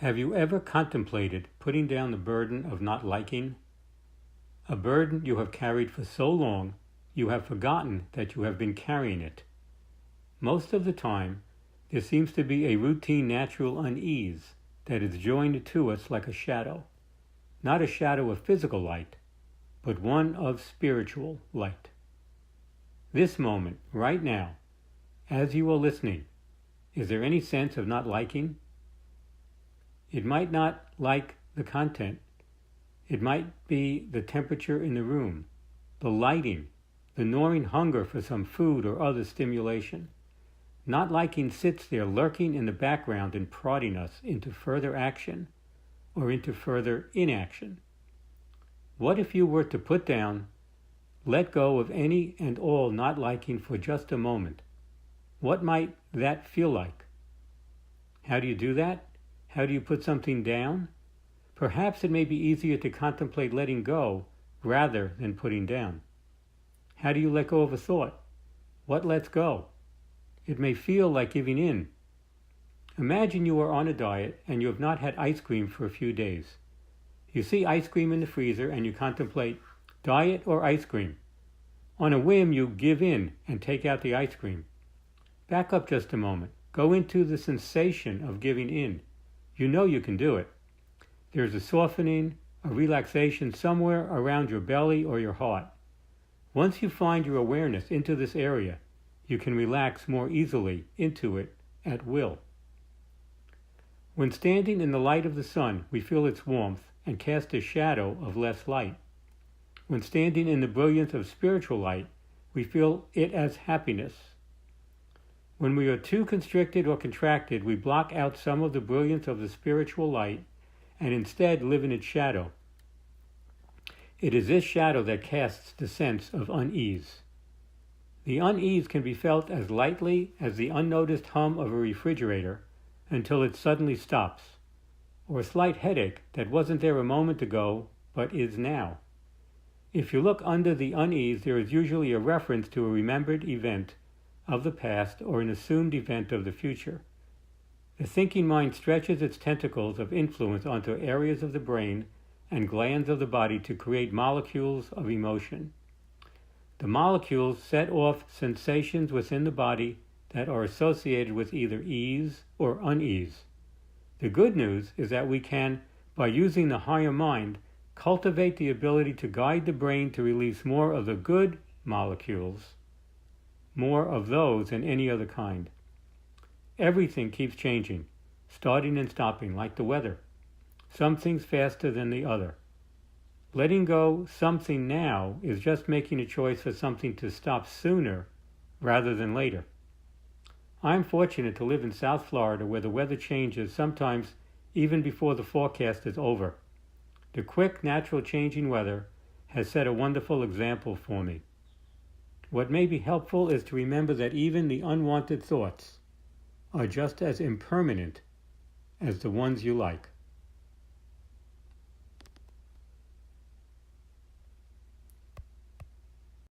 Have you ever contemplated putting down the burden of not liking? A burden you have carried for so long, you have forgotten that you have been carrying it. Most of the time, there seems to be a routine natural unease that is joined to us like a shadow. Not a shadow of physical light, but one of spiritual light. This moment, right now, as you are listening, is there any sense of not liking? It might not like the content. It might be the temperature in the room, the lighting, the gnawing hunger for some food or other stimulation. Not liking sits there lurking in the background and prodding us into further action or into further inaction. What if you were to put down, let go of any and all not liking for just a moment? What might that feel like? How do you do that? How do you put something down? Perhaps it may be easier to contemplate letting go rather than putting down. How do you let go of a thought? What lets go? It may feel like giving in. Imagine you are on a diet and you have not had ice cream for a few days. You see ice cream in the freezer and you contemplate diet or ice cream. On a whim, you give in and take out the ice cream. Back up just a moment. Go into the sensation of giving in. You know you can do it. There's a softening, a relaxation somewhere around your belly or your heart. Once you find your awareness into this area, you can relax more easily into it at will. When standing in the light of the sun, we feel its warmth and cast a shadow of less light. When standing in the brilliance of spiritual light, we feel it as happiness. When we are too constricted or contracted, we block out some of the brilliance of the spiritual light and instead live in its shadow. It is this shadow that casts the sense of unease. The unease can be felt as lightly as the unnoticed hum of a refrigerator until it suddenly stops, or a slight headache that wasn't there a moment ago but is now. If you look under the unease, there is usually a reference to a remembered event of the past or an assumed event of the future. The thinking mind stretches its tentacles of influence onto areas of the brain and glands of the body to create molecules of emotion. The molecules set off sensations within the body that are associated with either ease or unease. The good news is that we can, by using the higher mind, cultivate the ability to guide the brain to release more of the good molecules, more of those than any other kind. Everything keeps changing, starting and stopping like the weather. Some things faster than the other. Letting go something now is just making a choice for something to stop sooner rather than later. I'm fortunate to live in South Florida where the weather changes sometimes even before the forecast is over. The quick, natural changing weather has set a wonderful example for me. What may be helpful is to remember that even the unwanted thoughts are just as impermanent as the ones you like.